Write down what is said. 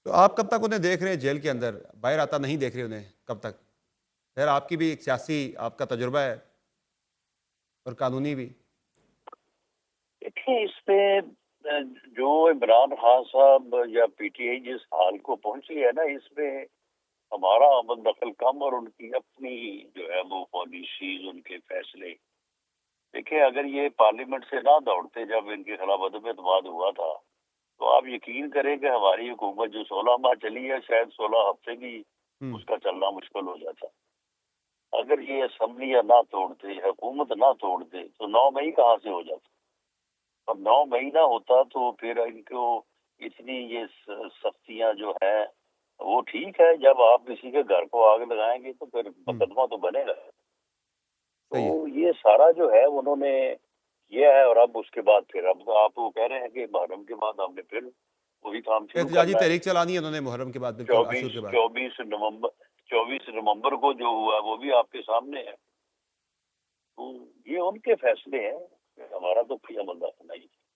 تو آپ کب تک انہیں دیکھ رہے ہیں جیل کے اندر؟ باہر آتا نہیں دیکھ رہے انہیں کب تک؟ خیر آپ کی بھی ایک سیاسی آپ کا تجربہ ہے اور قانونی بھی. دیکھیں اس میں جو عمران خان صاحب یا پی ٹی آئی جس حال کو پہنچی ہے نا، اس میں ہمارا عمل دخل کم اور ان کی اپنی جو ہے وہ پالیسیز، ان کے فیصلے. دیکھیں اگر یہ پارلیمنٹ سے نہ دوڑتے جب ان کے خلاف عدم اعتماد ہوا تھا، تو آپ یقین کریں کہ ہماری حکومت جو 16 ماہ چلی ہے، شاید 16 ہفتے بھی اس کا چلنا مشکل ہو جاتا. اگر یہ اسمبلیاں نہ توڑتے، حکومت نہ توڑتے، تو 9 مئی کہاں سے ہو جاتا؟ اب 9 مئی نہ ہوتا تو پھر ان کو اتنی یہ سختیاں جو ہیں وہ ٹھیک ہے. جب آپ کسی کے گھر کو آگ لگائیں گے تو پھر مقدمہ تو بنے گا. تو صحیح ہے. یہ سارا جو ہے انہوں نے کیا ہے، اور اب اس کے بعد پھر اب آپ وہ کہہ رہے ہیں کہ محرم کے بعد ہم نے پھر وہی کام شروع احتجاجی کرنا ہے. تحریک چلانی ہے انہوں نے محرم کے بعد، بالکل عاشور کے بعد. 24 نومبر کو جو ہوا وہ بھی آپ کے سامنے ہے. تو یہ ان کے فیصلے ہیں، ہمارا تو عمل دخل نہیں.